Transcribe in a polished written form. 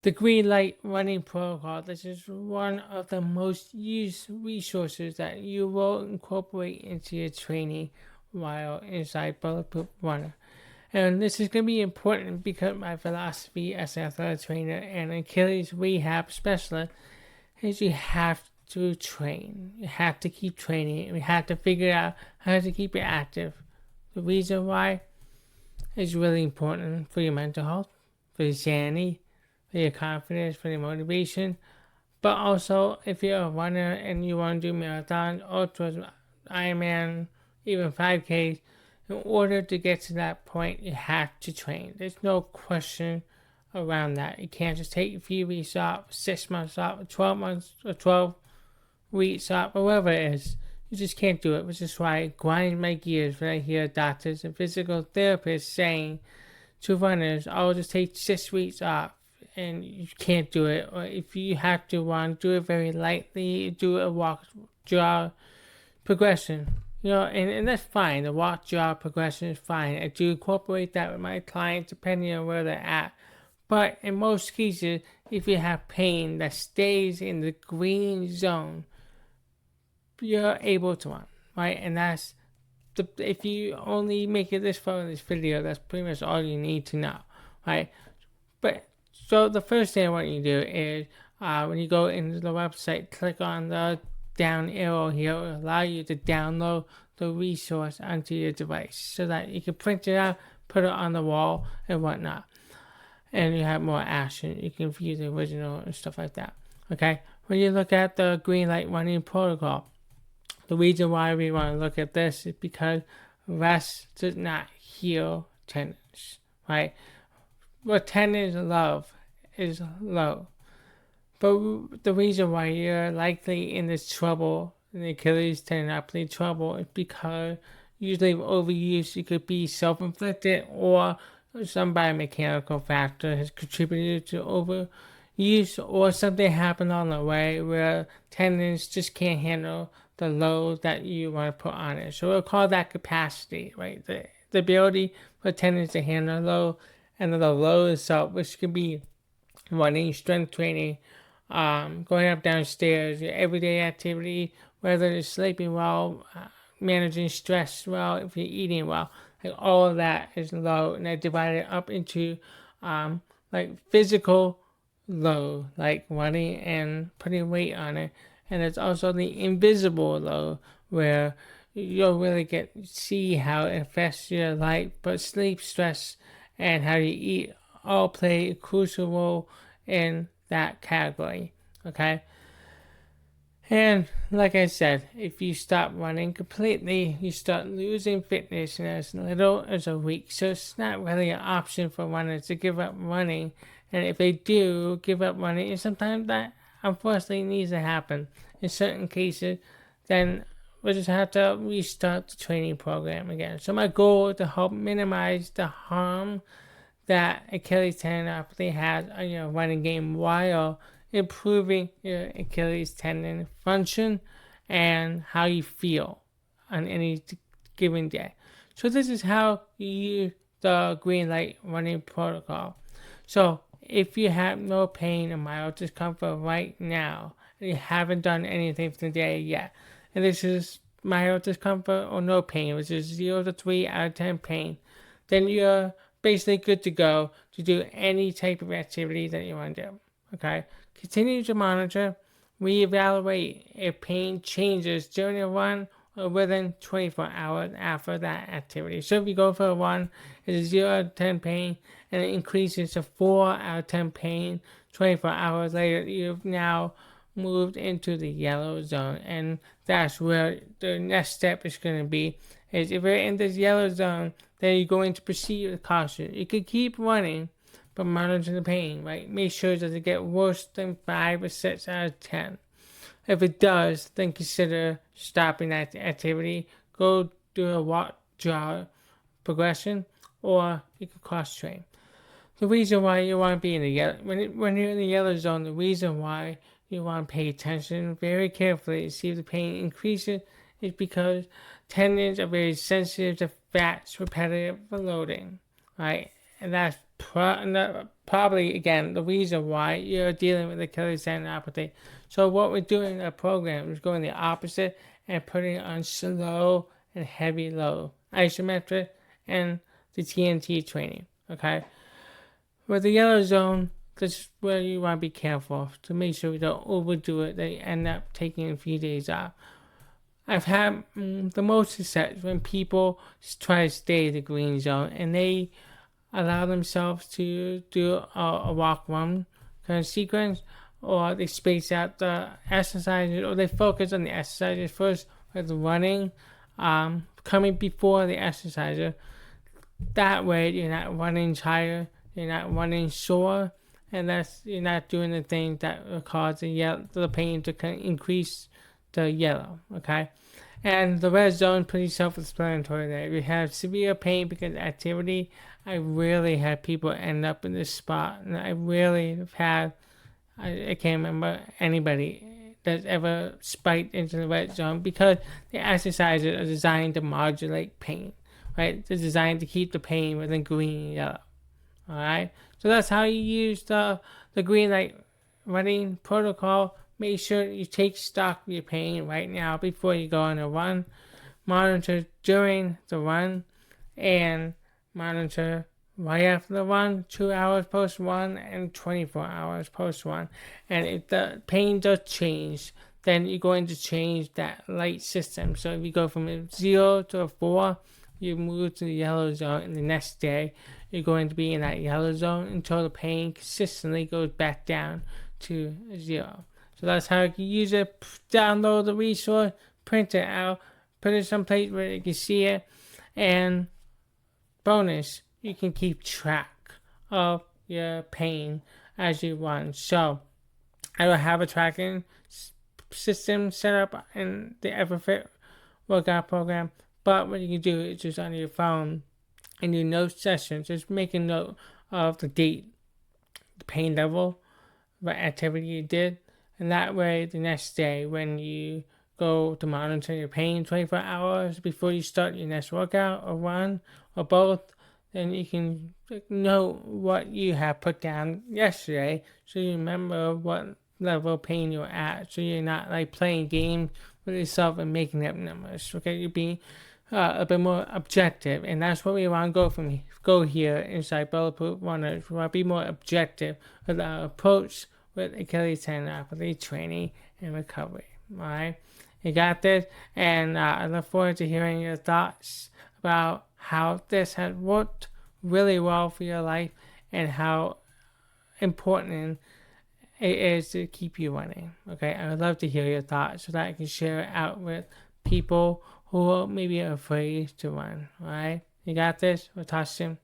The green light running protocol. This is one of the most used resources that you will incorporate into your training while inside Bulletproof Runner. And this is going to be important because my philosophy as an athletic trainer and Achilles Rehab Specialist is you have to train. You have to keep training. You have to figure out how to keep it active. The reason why is really important for your mental health, for your sanity, for your confidence, for your motivation. But also, if you're a runner and you want to do marathon, ultras, Ironman, even 5Ks, in order to get to that point, you have to train. There's no question around that. You can't just take a few weeks off, 6 months off, 12 months, or 12 weeks off, or whatever it is. You just can't do it, which is why I grind my gears when I hear doctors and physical therapists saying to runners, "I'll just take 6 weeks off," and you can't do it. Or if you have to run, do it very lightly, do a walk, jog, progression. And that's fine. The walk, jog, progression is fine. I do incorporate that with my clients depending on where they're at. But in most cases, if you have pain that stays in the green zone, you're able to run, right? And that's if you only make it this far in this video, that's pretty much all you need to know, right? But so the first thing I want you to do is when you go into the website, click on the down arrow here. It will allow you to download the resource onto your device so that you can print it out, put it on the wall, and whatnot. And you have more action. You can view the original and stuff like that. Okay? When you look at the green light running protocol, the reason why we want to look at this is because rest does not heal tendons, right? What tendons love is low. But the reason why you're likely in this trouble, in the Achilles tendinopathy trouble, is because usually overuse, it could be self-inflicted or some biomechanical factor has contributed to overuse, or something happened on the way where tendons just can't handle the load that you want to put on it. So we'll call that capacity, right? The ability for tendons to handle load, and the load itself, which could be running, strength training, going up downstairs, your everyday activity, whether it's sleeping well, managing stress well, if you're eating well, like all of that is low, and I divide it up into like physical load, like running and putting weight on it, and it's also the invisible load where you'll really see how it affects your life, but sleep, stress, and how you eat all play a crucial role in that category. Okay. And like I said, if you stop running completely, you start losing fitness in as little as a week. So it's not really an option for runners to give up running. And if they do give up running, and sometimes that unfortunately needs to happen in certain cases, then we'll just have to restart the training program again. So my goal is to help minimize the harm that Achilles tendinopathy has on your running game while improving your Achilles tendon function and how you feel on any given day. So this is how you use the green light running protocol. So if you have no pain or mild discomfort right now, and you haven't done anything for the day yet, and this is mild discomfort or no pain, which is 0 to 3 out of 10 pain, then you're basically good to go to do any type of activity that you want to do. Okay? Continue to monitor, reevaluate if pain changes during a run or within 24 hours after that activity. So if you go for a run, it's 0 out of 10 pain, and it increases to 4 out of 10 pain 24 hours later, you've now moved into the yellow zone. And that's where the next step is going to be, is if you're in this yellow zone, then you're going to proceed with caution. You can keep running, but monitor the pain, right? Make sure it doesn't get worse than 5 or 6 out of 10. If it does, then consider stopping that activity. Go do a walk, jog, progression, or you can cross train. The reason why you want to be in the yellow, when you're in the yellow zone, the reason why you want to pay attention very carefully to see if the pain increases is because tendons are very sensitive to fats repetitive for loading, right? And that's probably, again, the reason why you're dealing with Achilles tendinopathy. So what we're doing in the program is going the opposite and putting on slow and heavy load, isometric, and the TNT training, okay? With the yellow zone, this is where you want to be careful to make sure you don't overdo it. They end up taking a few days off. I've had the most success when people try to stay in the green zone and they allow themselves to do a walk run kind of sequence, or they space out the exercises, or they focus on the exercises first, like the running, coming before the exerciser. That way, you're not running tired, you're not running sore, and you're not doing the things that will cause the pain to kind of increase the yellow. Okay. And the red zone, pretty self-explanatory there. If you have severe pain because of activity, I rarely had people end up in this spot. And I rarely have had, I can't remember anybody that's ever spiked into the red zone, because the exercises are designed to modulate pain, right? They're designed to keep the pain within green and yellow, all right? So that's how you use the green light running protocol. Make sure you take stock of your pain right now before you go on a run. Monitor during the run, and monitor right after the run, 2 hours post-run, and 24 hours post-run. And if the pain does change, then you're going to change that light system. So if you go from a 0 to a 4, you move to the yellow zone, and the next day you're going to be in that yellow zone until the pain consistently goes back down to 0. So that's how you can use it. Download the resource, print it out, put it someplace where you can see it, and bonus, you can keep track of your pain as you run. So I don't have a tracking system set up in the EverFit workout program, but what you can do is just on your phone and your note session, just make a note of the date, the pain level, what activity you did. And that way, the next day, when you go to monitor your pain 24 hours before you start your next workout or run or both, then you can know what you have put down yesterday, so you remember what level of pain you're at, so you're not like playing games with yourself and making up numbers. Okay, you're being a bit more objective, and that's what we want to go here inside Bulletproof Runners. We want to be more objective with our approach with Achilles tendinopathy training and recovery. All right, you got this, and I look forward to hearing your thoughts about how this has worked really well for your life and how important it is to keep you running. Okay, I would love to hear your thoughts so that I can share it out with people who are maybe afraid to run. All right, you got this. We'll talk soon.